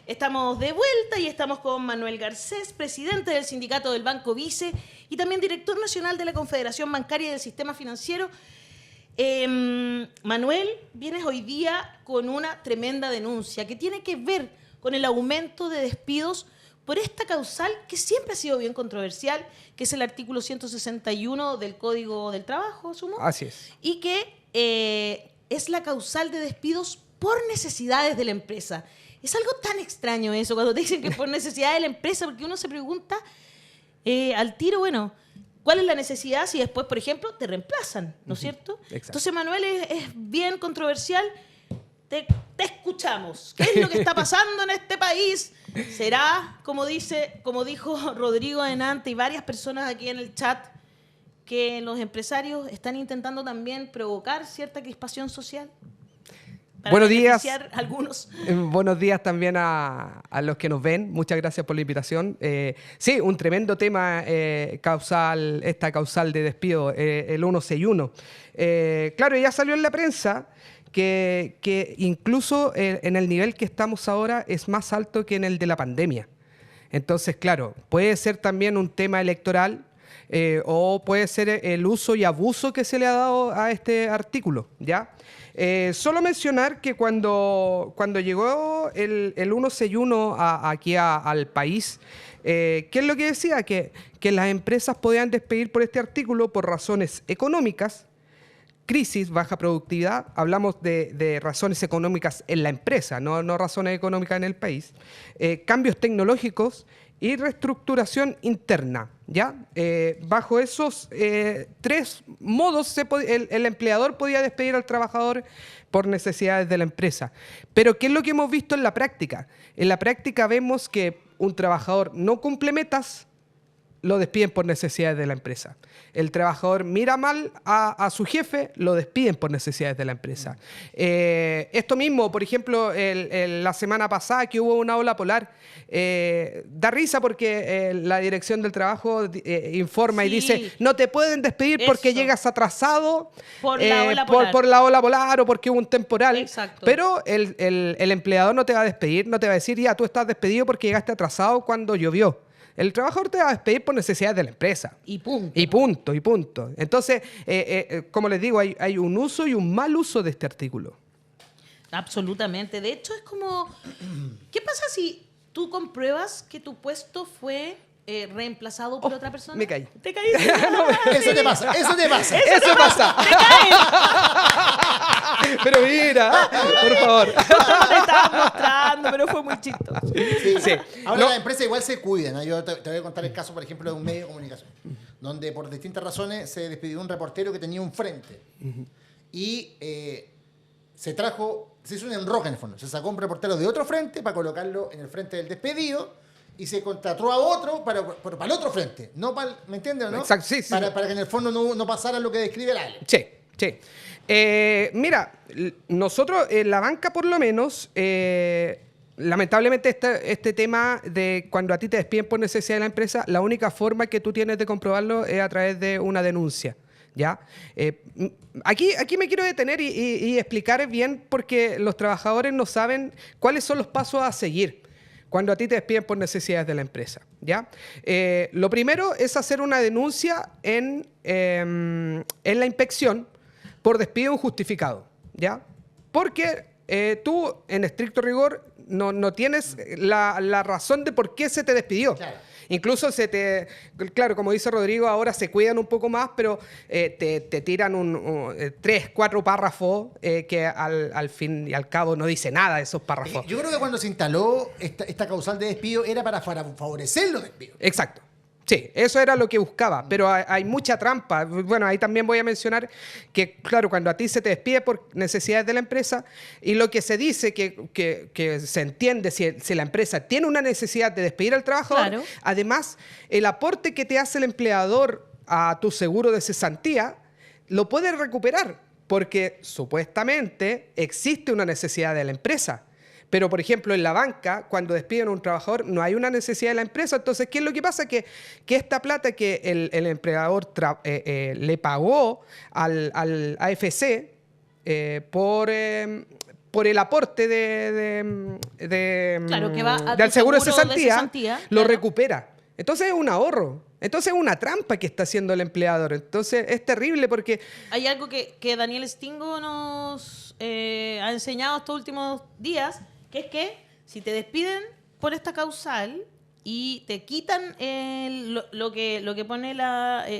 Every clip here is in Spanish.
Estamos de vuelta y estamos con Manuel Garcés, presidente del Sindicato del Banco Vice y también director nacional de la Confederación Bancaria y del Sistema Financiero. Manuel, vienes hoy día con una tremenda denuncia que tiene que ver con el aumento de despidos por esta causal que siempre ha sido bien controversial, que es el artículo 161 del Código del Trabajo, asumo. Así es. Y que es la causal de despidos por necesidades de la empresa. Es algo tan extraño eso, cuando te dicen que por necesidad de la empresa, porque uno se pregunta al tiro, bueno, ¿cuál es la necesidad si después, por ejemplo, te reemplazan? ¿No es cierto? Exacto. Entonces, Manuel, es bien controversial. Te escuchamos. ¿Qué es lo que está pasando en este país? ¿Será, como dijo Rodrigo Denante y varias personas aquí en el chat, que los empresarios están intentando también provocar cierta crispación social? Para buenos días. A algunos. Buenos días también a los que nos ven. Muchas gracias por la invitación. Sí, un tremendo tema esta causal de despido, el 161. Claro, ya salió en la prensa que incluso en el nivel que estamos ahora es más alto que en el de la pandemia. Entonces, claro, puede ser también un tema electoral o puede ser el uso y abuso que se le ha dado a este artículo, ¿ya? Solo mencionar que cuando llegó el 161 aquí al país, ¿qué es lo que decía? Que las empresas podían despedir por este artículo por razones económicas, crisis, baja productividad, hablamos de razones económicas en la empresa, no razones económicas en el país, cambios tecnológicos y reestructuración interna, ¿ya? Bajo esos tres modos el empleador podía despedir al trabajador por necesidades de la empresa. Pero ¿qué es lo que hemos visto en la práctica? En la práctica vemos que un trabajador no cumple metas, lo despiden por necesidades de la empresa. El trabajador mira mal a su jefe, lo despiden por necesidades de la empresa. Esto mismo, por ejemplo, la semana pasada que hubo una ola polar, da risa porque la dirección del trabajo informa y dice, no te pueden despedir porque llegas atrasado por la ola polar. Por la ola polar o porque hubo un temporal. Exacto. Pero el empleador no te va a despedir, no te va a decir, ya, tú estás despedido porque llegaste atrasado cuando llovió. El trabajador te va a despedir por necesidades de la empresa. Y punto. Y punto, y punto. Entonces, como les digo, hay un uso y un mal uso de este artículo. Absolutamente. De hecho, es como, ¿qué pasa si tú compruebas que tu puesto fue reemplazado por otra persona? Me caí. ¿Te caíste? Eso te pasa. Eso pasa. ¡Te caes! Pero mira, por favor. No te estaba mostrando, pero fue muy chistoso. Sí. Ahora las empresas igual se cuidan, ¿no? Yo te voy a contar el caso, por ejemplo, de un medio de comunicación, donde por distintas razones se despidió un reportero que tenía un frente. Y se hizo un enroque en el fondo. Se sacó un reportero de otro frente para colocarlo en el frente del despedido y se contrató a otro para el otro frente. ¿Me entiendes o no? Exacto, sí. Para que en el fondo no pasara lo que describe la ley. Sí. Mira, nosotros en la banca por lo menos, lamentablemente este tema de cuando a ti te despiden por necesidad de la empresa, la única forma que tú tienes de comprobarlo es a través de una denuncia, ¿ya? Aquí me quiero detener y explicar bien porque los trabajadores no saben cuáles son los pasos a seguir cuando a ti te despiden por necesidades de la empresa, ¿ya? Lo primero es hacer una denuncia en la inspección por despido injustificado, ¿ya? Porque tú, en estricto rigor, no tienes la razón de por qué se te despidió. Claro. Incluso claro, como dice Rodrigo, ahora se cuidan un poco más, pero te tiran 3, 4 párrafos que al fin y al cabo no dice nada de esos párrafos. Yo creo que cuando se instaló esta causal de despido era para favorecer los despidos. Exacto. Sí, eso era lo que buscaba, pero hay mucha trampa. Bueno, ahí también voy a mencionar que, claro, cuando a ti se te despide por necesidades de la empresa y lo que se dice que se entiende si la empresa tiene una necesidad de despedir al trabajador, claro. Además, el aporte que te hace el empleador a tu seguro de cesantía lo puedes recuperar porque supuestamente existe una necesidad de la empresa. Pero, por ejemplo, en la banca, cuando despiden a un trabajador, no hay una necesidad de la empresa. Entonces, ¿qué es lo que pasa? Que esta plata que el empleador le pagó al AFC por el aporte Claro, que va a del tu seguro de seguro de cesantía, cesantía, lo claro. recupera. Entonces es un ahorro. Entonces es una trampa que está haciendo el empleador. Entonces es terrible porque... Hay algo que Daniel Stingo nos ha enseñado estos últimos días, que es que si te despiden por esta causal y te quitan lo que pone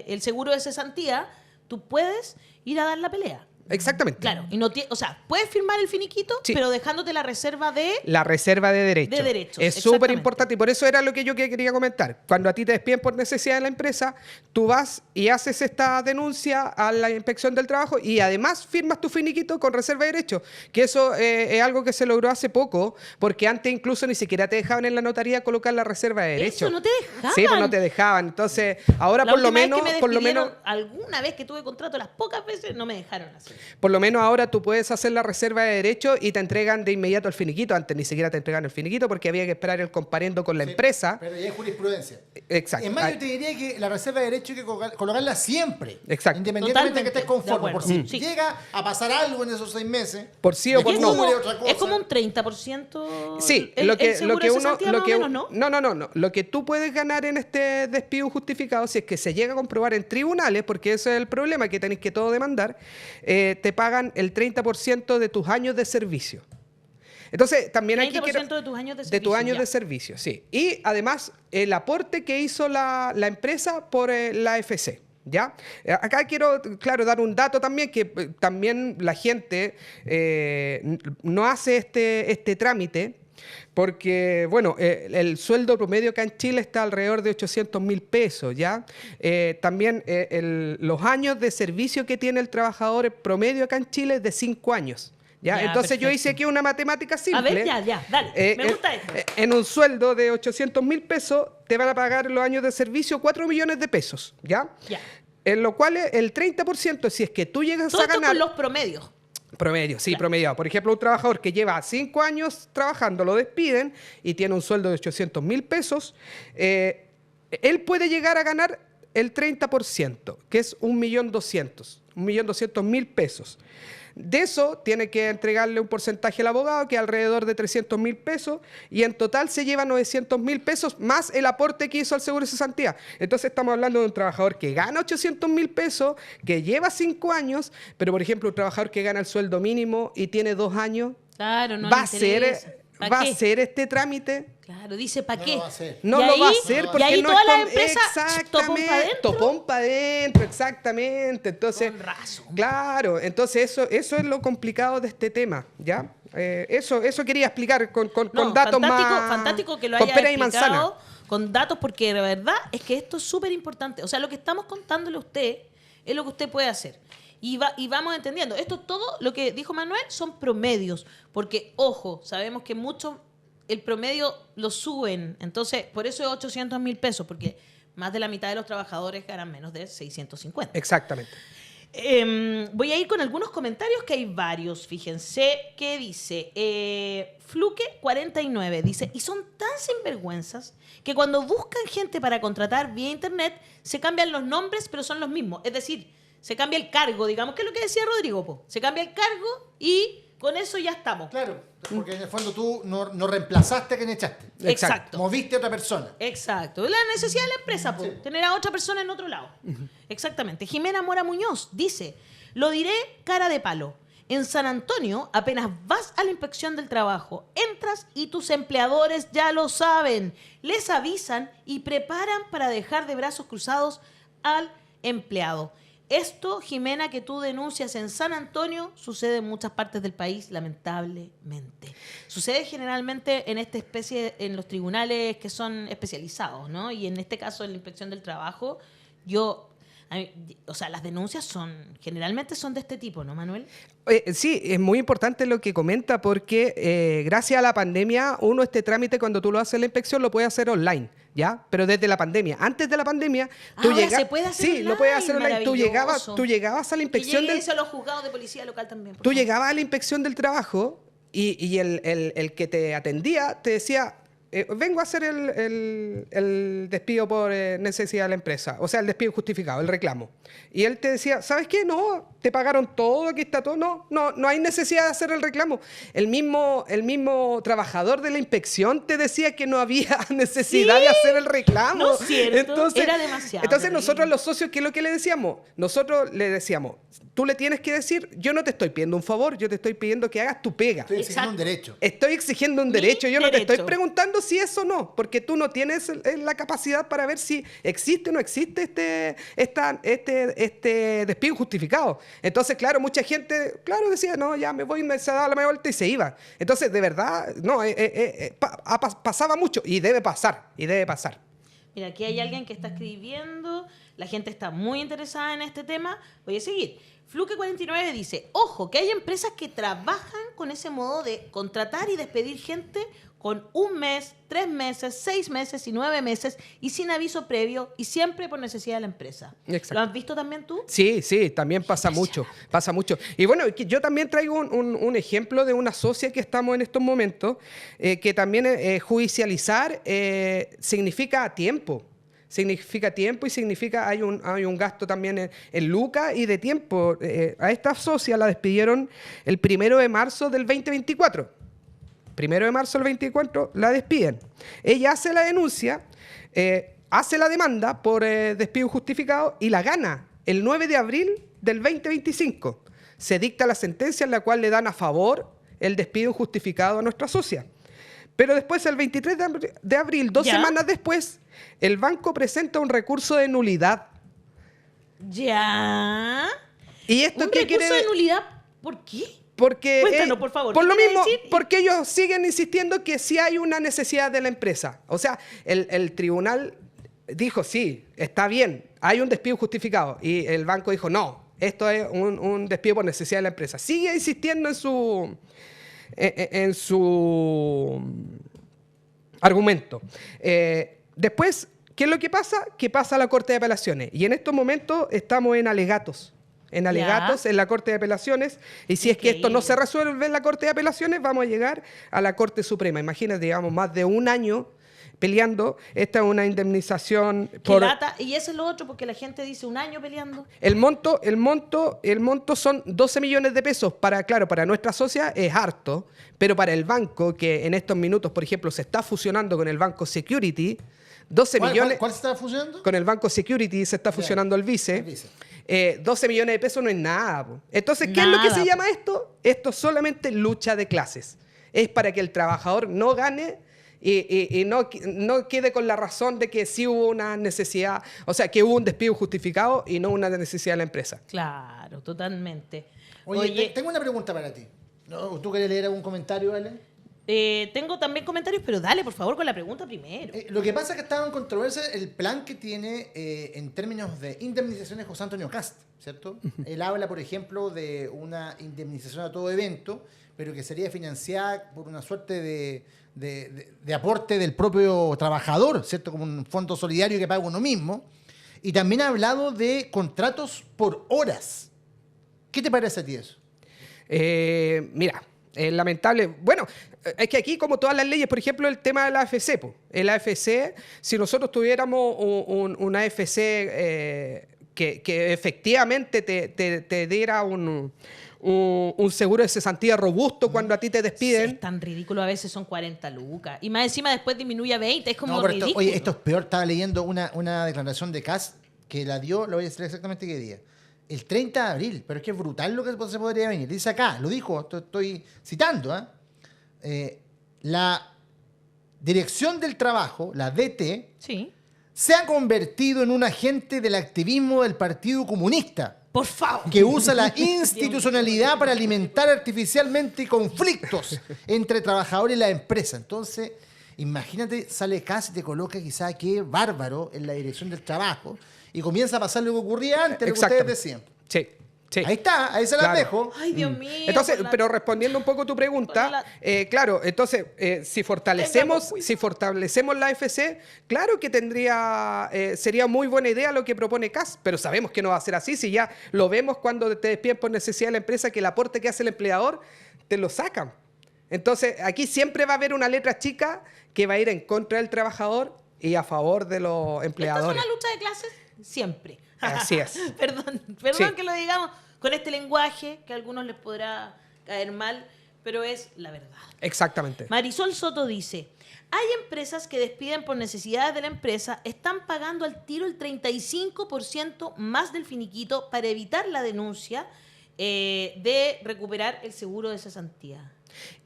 el seguro de cesantía, tú puedes ir a dar la pelea. Exactamente. Claro, y o sea, puedes firmar el finiquito, Sí. pero dejándote la reserva de... La reserva de derechos. De derechos, es súper exactamente. importante y por eso era lo que yo quería comentar. Cuando a ti te despiden por necesidad de la empresa, tú vas y haces esta denuncia a la inspección del trabajo y además firmas tu finiquito con reserva de derechos. Que eso es algo que se logró hace poco, porque antes incluso ni siquiera te dejaban en la notaría colocar la reserva de derechos. Eso no te dejaban. Sí, pues no te dejaban. Entonces, ahora La por lo última vez menos... que me por lo despidieron, menos alguna vez que tuve contrato, las pocas veces no me dejaron hacer. Por lo menos ahora tú puedes hacer la reserva de derechos y te entregan de inmediato el finiquito. Antes ni siquiera te entregan el finiquito porque había que esperar el comparendo con la empresa. Pero ya hay jurisprudencia. Exacto. Es más, yo te diría que la reserva de derecho hay que colocarla siempre. Exacto. Independientemente de que estés Totalmente, conforme. de Por acuerdo. si Sí. llega a pasar algo en esos 6 meses. Por sí o de por Y que es, no. como, cubre otra cosa. es como un 30%. Sí, el seguro de cesantía más o menos, ¿no? No. Lo que tú puedes ganar en este despido injustificado, si es que se llega a comprobar en tribunales, porque ese es el problema, que tenéis que todo demandar, te pagan el 30% de tus años de servicio. Entonces, también aquí 30% de tus años de servicio. de tus años ya. de servicio, sí. Y además, el aporte que hizo la empresa por la AFC. ¿Ya? Acá quiero, claro, dar un dato también, que también la gente no hace este trámite porque, bueno, el sueldo promedio acá en Chile está alrededor de 800.000 pesos, ¿ya? También los años de servicio que tiene el trabajador promedio acá en Chile es de 5 años. ¿Ya? Ya, Entonces yo perfecto. hice aquí una matemática simple. A ver, ya, dale. Me gusta esto. En un sueldo de 800.000 pesos te van a pagar los años de servicio 4 millones de pesos, ¿ya? Ya. En lo cual el 30%, si es que tú llegas Todo a esto ganar... con los promedios. Promedio, sí, Claro. promediado. Por ejemplo, un trabajador que lleva 5 años trabajando, lo despiden y tiene un sueldo de 800.000 pesos, él puede llegar a ganar el 30%, que es 1.200.000 pesos. De eso tiene que entregarle un porcentaje al abogado, que es alrededor de 300.000 pesos, y en total se lleva 900.000 pesos más el aporte que hizo al seguro de cesantía. Entonces estamos hablando de un trabajador que gana 800.000 pesos, que lleva 5 años, pero por ejemplo un trabajador que gana el sueldo mínimo y tiene 2 años, Claro, no ¿va le interesa. ¿Pa' a qué? hacer este trámite? Claro, dice, ¿para No qué? lo va a hacer. No Y lo va a ahí- hacer y porque ahí no todas es las con- empresas topón pa' dentro. Topón para adentro, exactamente. Entonces, Con razón. claro, entonces eso es lo complicado de este tema, ¿ya? Eso quería explicar con No, datos fantástico, más... fantástico que lo con haya pera y manzana. explicado con datos, porque la verdad es que esto es súper importante. O sea, lo que estamos contándole a usted es lo que usted puede hacer. Y vamos entendiendo. Esto todo, lo que dijo Manuel, son promedios. Porque, ojo, sabemos que muchos, el promedio lo suben. Entonces, por eso es 800.000 pesos, porque más de la mitad de los trabajadores ganan menos de 650. Exactamente. Voy a ir con algunos comentarios, que hay varios. Fíjense que dice Fluke49, dice, y son tan sinvergüenzas que cuando buscan gente para contratar vía internet se cambian los nombres, pero son los mismos. Es decir, se cambia el cargo, digamos, que es lo que decía Rodrigo, po. Se cambia el cargo y con eso ya estamos. Claro, porque en el fondo tú no reemplazaste a quien echaste. Exacto. Moviste a otra persona. Exacto. La necesidad de la empresa, po, tener a otra persona en otro lado. Exactamente. Jimena Mora Muñoz dice, lo diré cara de palo. En San Antonio, apenas vas a la inspección del trabajo, entras y tus empleadores ya lo saben. Les avisan y preparan para dejar de brazos cruzados al empleado. Esto, Jimena, que tú denuncias en San Antonio, sucede en muchas partes del país, lamentablemente. Sucede generalmente en esta especie, en los tribunales que son especializados, ¿no? Y en este caso, en la inspección del trabajo, o sea, las denuncias generalmente son de este tipo, ¿no, Manuel? Sí, es muy importante lo que comenta porque gracias a la pandemia, este trámite cuando tú lo haces en la inspección lo puedes hacer online, ¿ya? Pero desde la pandemia. Antes de la pandemia, Ahora se puede hacer Sí, online, lo puedes hacer online. Tú maravilloso. llegabas a la inspección Y llegue del... eso a los juzgados de policía local también. por Tú favor. llegabas a la inspección del trabajo y el que te atendía te decía, vengo a hacer el despido por necesidad de la empresa, o sea, el despido justificado, el reclamo. Y él te decía, ¿sabes qué? No, te pagaron todo, aquí está todo. No hay necesidad de hacer el reclamo. El mismo trabajador de la inspección te decía que no había necesidad de hacer el reclamo. No es cierto, era demasiado. Entonces nosotros los socios, ¿qué es lo que le decíamos? Nosotros le decíamos, tú le tienes que decir, yo no te estoy pidiendo un favor, yo te estoy pidiendo que hagas tu pega. Estoy exigiendo un derecho. Estoy exigiendo un Mi derecho, yo no te estoy derecho. preguntando si es o no, porque tú no tienes la capacidad para ver si existe o no existe este despido injustificado. Entonces, claro, mucha gente, decía, no, ya me voy, se daba la media vuelta y se iba. Entonces, de verdad, pasaba mucho y debe pasar. Mira, aquí hay alguien que está escribiendo, la gente está muy interesada en este tema. Voy a seguir. Fluke49 dice, ojo, que hay empresas que trabajan con ese modo de contratar y despedir gente con 1 mes, 3 meses, 6 meses y 9 meses y sin aviso previo y siempre por necesidad de la empresa. Exacto. ¿Lo has visto también tú? Sí, también pasa mucho. Y bueno, yo también traigo un ejemplo de una socia que estamos en estos momentos, que también judicializar significa tiempo. Significa tiempo y significa hay un gasto también en lucas y de tiempo. A esta socia la despidieron el 1 de marzo del 2024. 1 de marzo del 24 la despiden. Ella hace la denuncia, hace la demanda por despido justificado y la gana el 9 de abril del 2025. Se dicta la sentencia en la cual le dan a favor el despido injustificado a nuestra socia. Pero después, el 23 de abril, 2 semanas después, el banco presenta un recurso de nulidad. Ya. ¿Y esto ¿Un qué recurso quiere de nulidad? ¿Por qué? Porque, Cuéntanos, por favor. Por ¿Qué lo quiere mismo, decir? porque ellos siguen insistiendo que sí hay una necesidad de la empresa. O sea, el tribunal dijo, sí, está bien, hay un despido justificado. Y el banco dijo, no, esto es un despido por necesidad de la empresa. Sigue insistiendo en su argumento. Después, ¿qué es lo que pasa? Que pasa a la Corte de Apelaciones. Y en estos momentos estamos en alegatos. En la Corte de Apelaciones, y si es que esto no se resuelve en la Corte de Apelaciones, vamos a llegar a la Corte Suprema. Imagínate, digamos, más de 1 año peleando. Esta es una indemnización por... Lata. Y eso es lo otro, porque la gente dice 1 año peleando. El monto son 12 millones de pesos. Para nuestra socia es harto, pero para el banco, que en estos minutos, por ejemplo, se está fusionando con el banco Security, 12 millones... ¿Cuál se está fusionando? Con el banco Security se está fusionando el Vice. 12 millones de pesos no es nada. Entonces, ¿qué es lo que se llama esto? Esto es solamente lucha de clases. Es para que el trabajador no gane y no quede con la razón de que sí hubo una necesidad, o sea, que hubo un despido justificado y no una necesidad de la empresa. Claro, totalmente. Oye, tengo una pregunta para ti. ¿Tú querés leer algún comentario, Ale? Tengo también comentarios, pero dale, por favor, con la pregunta primero. Lo que pasa es que estaba en controversia el plan que tiene en términos de indemnizaciones José Antonio Cast, ¿cierto? Él habla, por ejemplo, de una indemnización a todo evento, pero que sería financiada por una suerte de aporte del propio trabajador, ¿cierto? Como un fondo solidario que paga uno mismo. Y también ha hablado de contratos por horas. ¿Qué te parece a ti eso? Mira, es lamentable. Bueno, es que aquí, como todas las leyes, por ejemplo, el tema de la AFC. El AFC, si nosotros tuviéramos una AFC que efectivamente te diera un seguro de cesantía robusto cuando a ti te despiden. Sí, es tan ridículo, a veces son 40 lucas. Y más encima después disminuye a 20, es como pero ridículo. Oye, esto es peor. Estaba leyendo una declaración de Cast que la dio, lo voy a decir exactamente qué día. El 30 de abril, pero es que es brutal lo que se podría venir. Dice acá, lo dijo, estoy citando, la Dirección del Trabajo, la DT, Sí. se ha convertido en un agente del activismo del Partido Comunista, Por favor. que usa la institucionalidad para alimentar artificialmente conflictos entre trabajadores y la empresa. Entonces, imagínate, sale casi, te coloca quizá qué bárbaro en la Dirección del Trabajo y comienza a pasar lo que ocurría antes, lo que ustedes decían. Sí. Ahí está, ahí se las dejo. Ay, Dios mío. Entonces, pero respondiendo un poco tu pregunta, claro, entonces, si fortalecemos la AFC, claro que sería muy buena idea lo que propone CAS, pero sabemos que no va a ser así, si ya lo vemos cuando te despiden por necesidad de la empresa, que el aporte que hace el empleador te lo sacan. Entonces, aquí siempre va a haber una letra chica que va a ir en contra del trabajador y a favor de los ¿Esta empleadores. es una lucha de clases? Siempre. Así es. Perdón Sí. que lo digamos con este lenguaje que a algunos les podrá caer mal, pero es la verdad. Exactamente. Marisol Soto dice, hay empresas que despiden por necesidades de la empresa, están pagando al tiro el 35% más del finiquito para evitar la denuncia de recuperar el seguro de cesantía.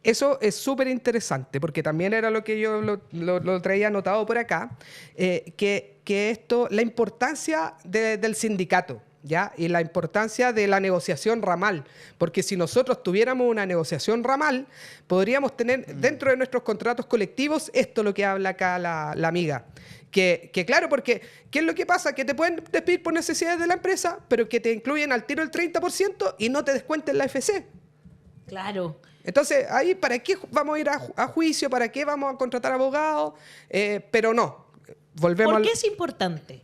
Eso es súper interesante, porque también era lo que yo lo traía anotado por acá, que esto, la importancia del sindicato, ¿ya? Y la importancia de la negociación ramal, porque si nosotros tuviéramos una negociación ramal, podríamos tener dentro de nuestros contratos colectivos esto lo que habla acá la amiga. Que claro, porque ¿qué es lo que pasa? Que te pueden despedir por necesidades de la empresa, pero que te incluyen al tiro el 30% y no te descuenten la FC. Claro. Entonces, ahí, ¿para qué vamos a ir a juicio? ¿Para qué vamos a contratar abogados? Pero no, volvemos ¿Por qué es importante,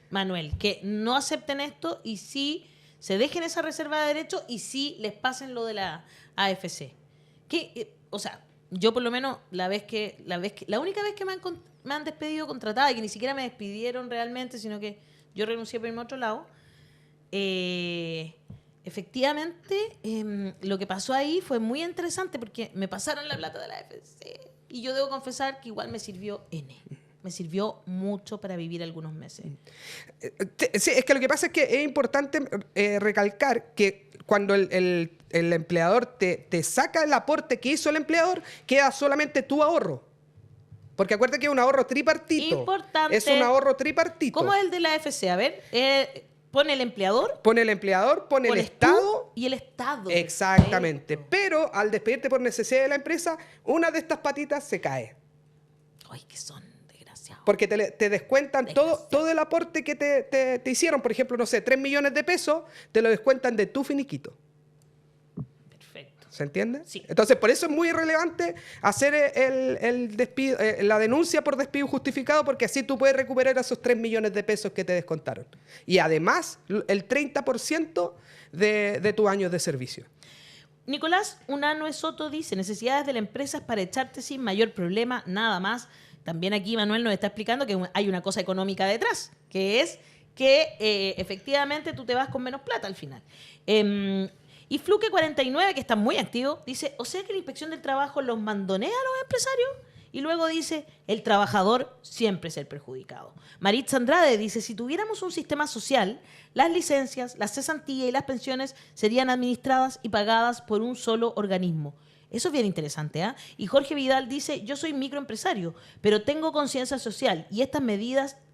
Manuel, que no acepten esto y sí se dejen esa reserva de derechos y sí les pasen lo de la AFC? O sea, yo por lo menos la única vez que me han despedido contratada y que ni siquiera me despidieron realmente, sino que yo renuncié por irme a otro lado, efectivamente, lo que pasó ahí fue muy interesante porque me pasaron la plata de la AFC y yo debo confesar que igual me sirvió Me sirvió mucho para vivir algunos meses. Sí, es que lo que pasa es que es importante recalcar que cuando el empleador te saca el aporte que hizo el empleador, queda solamente tu ahorro. Porque acuérdate que es un ahorro tripartito. Importante. Es un ahorro tripartito. ¿Cómo es el de la AFC? A ver, pone el empleador. Pone el empleador, pone el pones Estado. tú y el Estado. Exactamente. Perfecto. Pero al despedirte por necesidad de la empresa, una de estas patitas se cae. Ay, que son desgraciados. Porque te descuentan todo el aporte que te hicieron. Por ejemplo, no sé, 3 millones de pesos, te lo descuentan de tu finiquito. Perfecto. ¿Se entiende? Sí. Entonces, por eso es muy relevante hacer el despido, la denuncia por despido justificado, porque así tú puedes recuperar esos 3 millones de pesos que te descontaron. Y además, el 30% de tus años de servicio. Nicolás Unanue Soto dice, necesidades de la empresa es para echarte sin mayor problema, nada más. También aquí Manuel nos está explicando que hay una cosa económica detrás, que es que efectivamente tú te vas con menos plata al final. Y Fluke49, que está muy activo, dice, o sea que la Inspección del Trabajo los mandonea a los empresarios. Y luego dice, el trabajador siempre es el perjudicado. Maritza Andrade dice, si tuviéramos un sistema social, las licencias, las cesantías y las pensiones serían administradas y pagadas por un solo organismo. Eso es bien interesante, ¿eh? Y Jorge Vidal dice, yo soy microempresario, pero tengo conciencia social y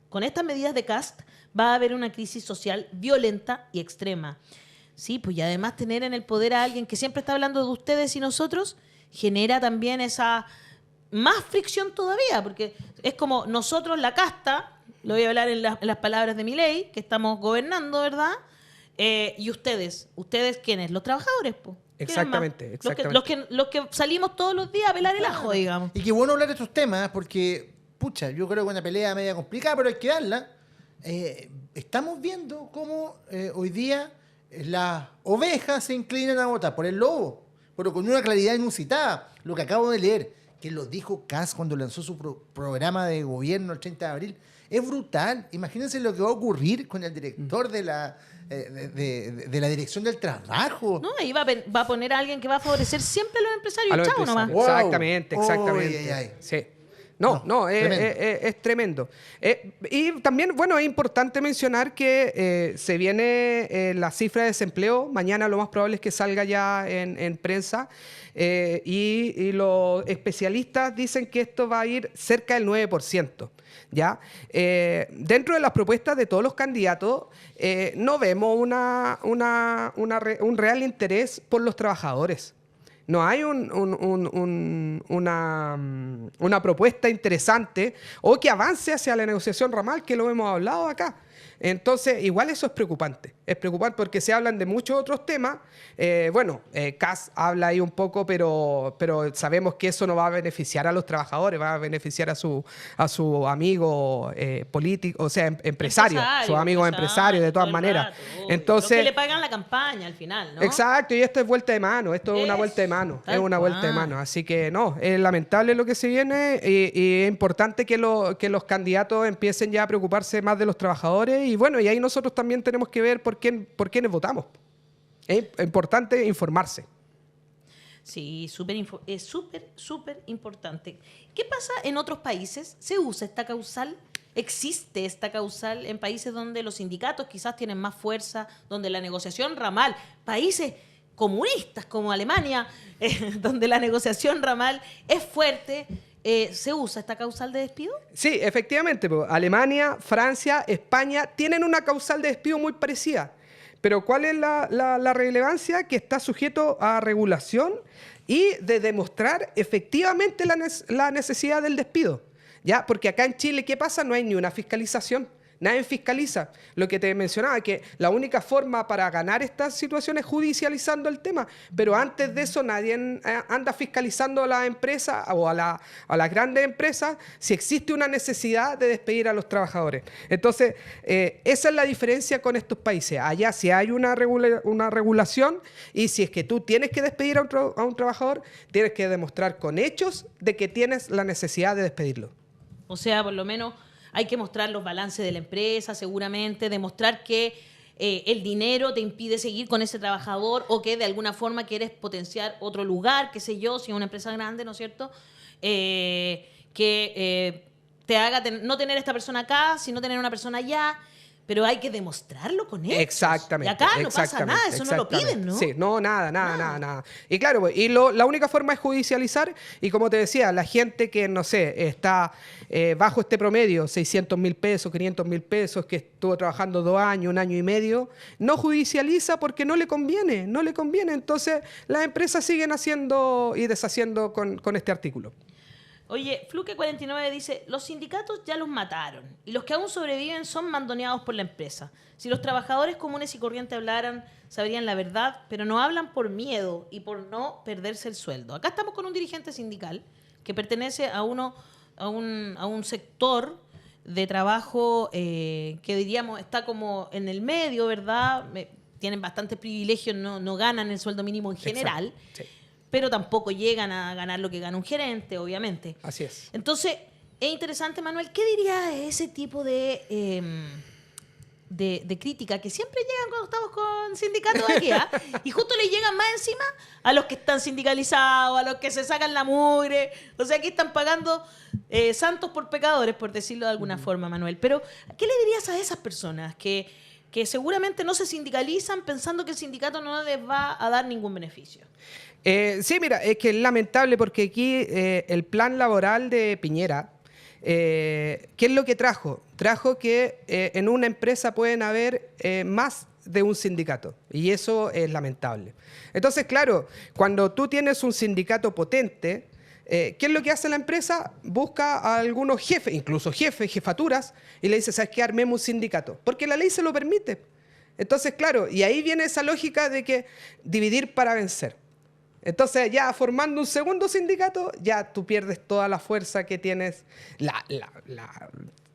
con estas medidas de CAST va a haber una crisis social violenta y extrema. Sí, pues y además tener en el poder a alguien que siempre está hablando de ustedes y nosotros genera también esa más fricción todavía, porque es como nosotros, la casta, lo voy a hablar en las palabras de Milei, que estamos gobernando, ¿verdad? Y ustedes ¿quiénes? Los trabajadores, pues. Exactamente. Los que salimos todos los días a pelar el ajo, digamos. Y qué bueno hablar de estos temas, porque, pucha, yo creo que una pelea media complicada, pero hay que darla. Estamos viendo cómo hoy día las ovejas se inclinan a votar por el lobo, pero con una claridad inusitada. Lo que acabo de leer, que lo dijo Kast cuando lanzó su programa de gobierno el 30 de abril, es brutal. Imagínense lo que va a ocurrir con el director de la Dirección del Trabajo. No, ahí va a poner a alguien que va a favorecer siempre a los empresarios. A los Chao nomás. empresarios. Exactamente. Ay, ay, ay. Sí. No, es tremendo. Y también, bueno, es importante mencionar que se viene la cifra de desempleo. Mañana lo más probable es que salga ya en prensa. Y los especialistas dicen que esto va a ir cerca del 9%. ¿Ya? Dentro de las propuestas de todos los candidatos, no vemos un real interés por los trabajadores. No hay una propuesta interesante o que avance hacia la negociación ramal, que lo hemos hablado acá. Entonces, igual eso es preocupante. Es preocupante porque se hablan de muchos otros temas. Kass habla ahí un poco, pero sabemos que eso no va a beneficiar a los trabajadores, va a beneficiar a su amigo político, o sea, empresario, su amigo empresario, de todas maneras. Entonces, los que le pagan la campaña al final, ¿no? Exacto, y esto es vuelta de mano, esto es una vuelta de mano, es una vuelta de mano. Así que no, es lamentable lo que se viene y es importante que los candidatos empiecen ya a preocuparse más de los trabajadores y bueno, y ahí nosotros también tenemos que ver por quiénes votamos. Es importante informarse. Sí, es súper importante. ¿Qué pasa en otros países? ¿Se usa esta causal? ¿Existe esta causal en países donde los sindicatos quizás tienen más fuerza, donde la negociación ramal, países comunistas como Alemania, donde la negociación ramal es fuerte, ¿se usa esta causal de despido? Sí, efectivamente. Alemania, Francia, España tienen una causal de despido muy parecida. Pero ¿cuál es la relevancia? Que está sujeto a regulación y de demostrar efectivamente la necesidad del despido. ¿Ya? Porque acá en Chile, ¿qué pasa? No hay ni una fiscalización. Nadie fiscaliza. Lo que te mencionaba, que la única forma para ganar estas situaciones es judicializando el tema. Pero antes de eso nadie anda fiscalizando a las empresas o a las grandes empresas si existe una necesidad de despedir a los trabajadores. Entonces, esa es la diferencia con estos países. Allá si hay una regulación y si es que tú tienes que despedir a un trabajador, tienes que demostrar con hechos de que tienes la necesidad de despedirlo. O sea, por lo menos hay que mostrar los balances de la empresa, seguramente, demostrar que el dinero te impide seguir con ese trabajador o que de alguna forma quieres potenciar otro lugar, qué sé yo, si es una empresa grande, ¿no es cierto? Te haga no tener esta persona acá, sino tener una persona allá. Pero hay que demostrarlo con ellos. Exactamente. Y acá no pasa nada, eso no lo piden, ¿no? Sí, no, nada. Y claro, pues, la única forma es judicializar y como te decía, la gente que, no sé, está bajo este promedio, 600.000 pesos, 500.000 pesos, que estuvo trabajando 2 años, 1 año y medio, no judicializa porque no le conviene. Entonces, las empresas siguen haciendo y deshaciendo con este artículo. Oye, Fluke49 dice, los sindicatos ya los mataron y los que aún sobreviven son mandoneados por la empresa. Si los trabajadores comunes y corrientes hablaran, sabrían la verdad, pero no hablan por miedo y por no perderse el sueldo. Acá estamos con un dirigente sindical que pertenece a un sector de trabajo que diríamos está como en el medio, ¿verdad? Tienen bastantes privilegios, no ganan el sueldo mínimo en general. Sí. Pero tampoco llegan a ganar lo que gana un gerente, obviamente. Así es. Entonces, es interesante, Manuel, ¿qué dirías de ese tipo de crítica que siempre llegan cuando estamos con sindicatos aquí, y justo le llegan más encima a los que están sindicalizados, a los que se sacan la mugre? O sea, aquí están pagando santos por pecadores, por decirlo de alguna forma, Manuel. Pero, ¿qué le dirías a esas personas que seguramente no se sindicalizan pensando que el sindicato no les va a dar ningún beneficio? Sí, mira, es que es lamentable porque aquí el plan laboral de Piñera, ¿qué es lo que trajo? Trajo que en una empresa pueden haber más de un sindicato y eso es lamentable. Entonces, claro, cuando tú tienes un sindicato potente, ¿qué es lo que hace la empresa? Busca a algunos jefes, incluso jefaturas, y le dice, ¿sabes qué? Armemos un sindicato, porque la ley se lo permite. Entonces, claro, y ahí viene esa lógica de que dividir para vencer. Entonces, ya formando un segundo sindicato, ya tú pierdes toda la fuerza que tienes, la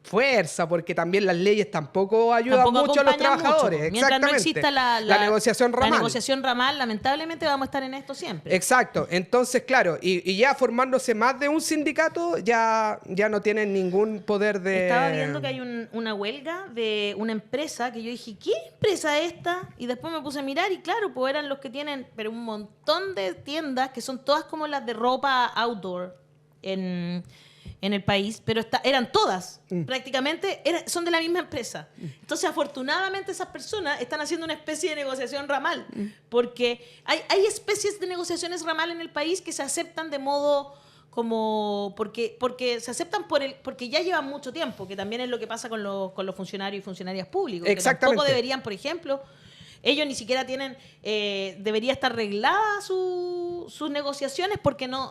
fuerza, porque también las leyes tampoco ayudan mucho a los trabajadores. Mucho. Mientras no exista la negociación ramal. La negociación ramal, lamentablemente vamos a estar en esto siempre. Exacto. Entonces, claro, y ya formándose más de un sindicato, ya no tienen ningún poder de... Estaba viendo que hay una huelga de una empresa que yo dije, ¿qué empresa es esta? Y después me puse a mirar y claro, pues eran los que tienen pero un montón de tiendas que son todas como las de ropa outdoor en el país, pero eran todas, prácticamente son de la misma empresa. Entonces, afortunadamente, esas personas están haciendo una especie de negociación ramal, porque hay especies de negociaciones ramal en el país que se aceptan de modo como... porque se aceptan porque ya llevan mucho tiempo, que también es lo que pasa con los funcionarios y funcionarias públicos, que tampoco deberían, por ejemplo... Ellos ni siquiera tienen, debería estar arregladas sus negociaciones porque no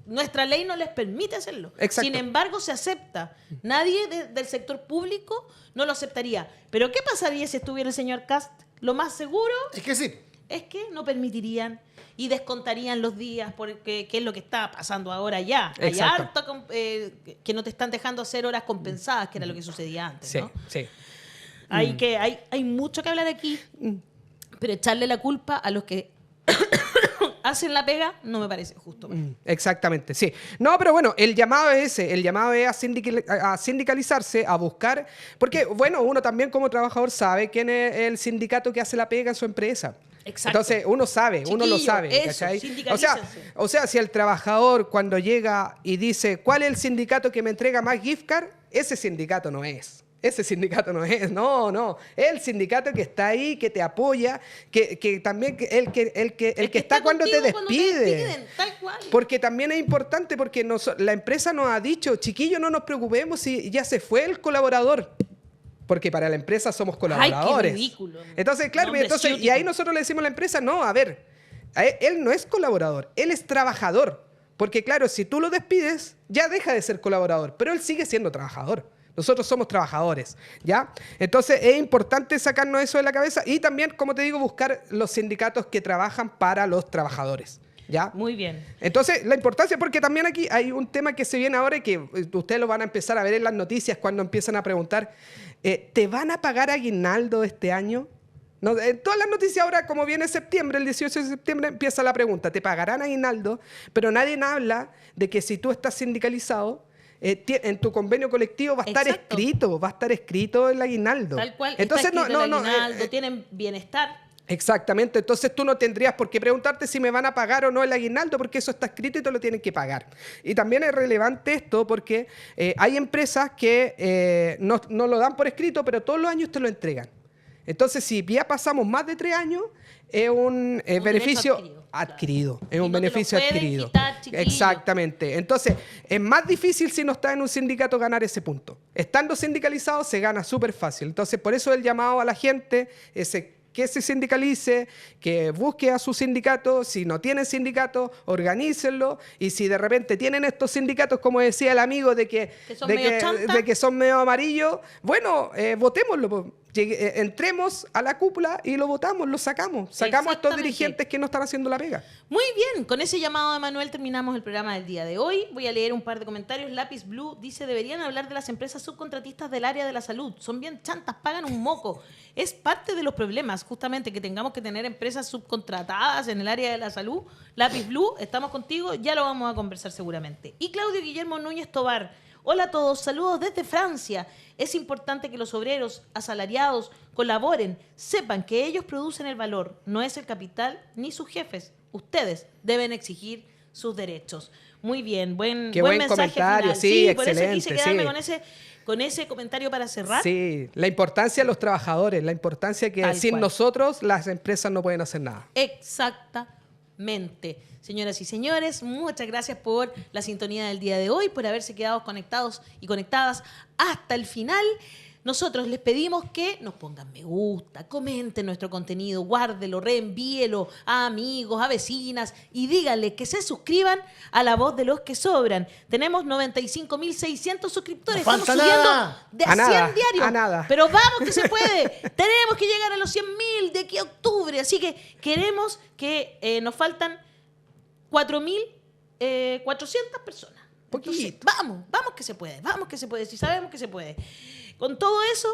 nuestra ley no les permite hacerlo. Exacto. Sin embargo, se acepta. Nadie del sector público no lo aceptaría. Pero ¿qué pasaría si estuviera el señor Kast? Lo más seguro Es que sí. es que no permitirían y descontarían los días, porque qué es lo que está pasando ahora ya. Hay Exacto. harta que no te están dejando hacer horas compensadas, que era lo que sucedía antes, Sí, ¿no? sí. Hay mucho que hablar aquí, pero echarle la culpa a los que hacen la pega no me parece justo. Exactamente, sí. No, pero bueno, el llamado es ese, el llamado es a sindicalizarse, a buscar, porque bueno, uno también como trabajador sabe quién es el sindicato que hace la pega en su empresa. Exacto. Entonces uno sabe, uno lo Chiquillo, sabe. eso, ¿cachai? sindicalícense. O sea, si el trabajador cuando llega y dice, ¿cuál es el sindicato que me entrega más gift card? Ese sindicato no es. Ese sindicato no es, no. El sindicato que está ahí, que te apoya, que también el que está cuando te contigo despide. despiden, tal cual. Porque también es importante, porque la empresa nos ha dicho, chiquillos, no nos preocupemos si ya se fue el colaborador. Porque para la empresa somos colaboradores. Ay, qué ridículo. Entonces, claro, Nombre y ahí nosotros le decimos a la empresa, no, a ver, él no es colaborador, él es trabajador. Porque claro, si tú lo despides, ya deja de ser colaborador, pero él sigue siendo trabajador. Nosotros somos trabajadores, ¿ya? Entonces es importante sacarnos eso de la cabeza y también, como te digo, buscar los sindicatos que trabajan para los trabajadores, ¿ya? Muy bien. Entonces, la importancia, porque también aquí hay un tema que se viene ahora y que ustedes lo van a empezar a ver en las noticias cuando empiezan a preguntar, ¿te van a pagar aguinaldo este año? No, en todas las noticias ahora, como viene septiembre, el 18 de septiembre, empieza la pregunta, ¿te pagarán aguinaldo? Pero nadie habla de que si tú estás sindicalizado, en tu convenio colectivo va a estar escrito el aguinaldo. Tal cual, Entonces, está escrito el aguinaldo, tienen bienestar. Exactamente, entonces tú no tendrías por qué preguntarte si me van a pagar o no el aguinaldo, porque eso está escrito y te lo tienen que pagar. Y también es relevante esto porque hay empresas que no lo dan por escrito, pero todos los años te lo entregan. Entonces, si ya pasamos más de 3 años, es un beneficio adquirido. Es un beneficio adquirido. Exactamente. Entonces, es más difícil si no estás en un sindicato ganar ese punto. Estando sindicalizado se gana súper fácil. Entonces, por eso el llamado a la gente, que se sindicalice, que busque a su sindicato. Si no tienen sindicato, organícenlo. Y si de repente tienen estos sindicatos, como decía el amigo, de que son medio amarillos, bueno, votémoslo. Entremos a la cúpula y lo votamos, lo sacamos. Sacamos a estos dirigentes que no están haciendo la pega. Muy bien, con ese llamado de Manuel terminamos el programa del día de hoy. Voy a leer un par de comentarios. Lápiz Blue dice, deberían hablar de las empresas subcontratistas del área de la salud. Son bien chantas, pagan un moco. Es parte de los problemas, justamente, que tengamos que tener empresas subcontratadas en el área de la salud. Lápiz Blue, estamos contigo, ya lo vamos a conversar seguramente. Y Claudio Guillermo Núñez Tobar. Hola a todos, saludos desde Francia. Es importante que los obreros asalariados colaboren, sepan que ellos producen el valor, no es el capital ni sus jefes. Ustedes deben exigir sus derechos. Muy bien, buen mensaje comentario, final. sí, por eso excelente, quise quedarme sí. con ese comentario para cerrar. Sí, la importancia de los trabajadores, la importancia que Tal sin cual. nosotros las empresas no pueden hacer nada. Exactamente. Señoras y señores, muchas gracias por la sintonía del día de hoy, por haberse quedado conectados y conectadas hasta el final. Nosotros les pedimos que nos pongan me gusta, comenten nuestro contenido, guárdelo, reenvíelo a amigos, a vecinas y díganle que se suscriban a La Voz de los que Sobran. Tenemos 95.600 suscriptores. No Estamos falta subiendo nada. de A 100 nada, diarios. a nada. Pero vamos que se puede. Tenemos que llegar a los 100.000 de aquí a octubre. Así que queremos que nos faltan 4.400 personas. Entonces, vamos que se puede, si sabemos que se puede. Con todo eso,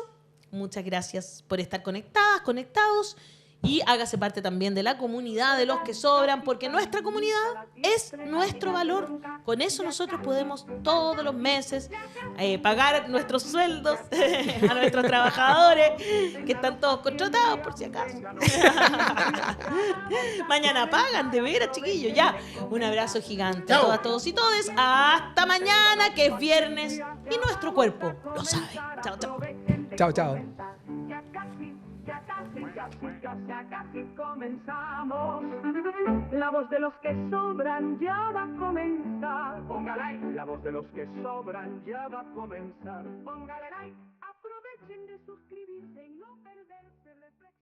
muchas gracias por estar conectados y hágase parte también de la comunidad de los que sobran, porque nuestra comunidad es nuestro valor. Con eso nosotros podemos todos los meses pagar nuestros sueldos a nuestros trabajadores, que están todos contratados por si acaso. Mañana pagan, de veras, chiquillos. Ya, un abrazo gigante a todas, todos y todes. Hasta mañana, que es viernes y nuestro cuerpo lo sabe. Chao, chao. Chao, chao. Ya casi comenzamos. La voz de los que sobran ya va a comenzar. Póngale like. La voz de los que sobran ya va a comenzar. Póngale like. Aprovechen de suscribirse y no perderse el reflejo.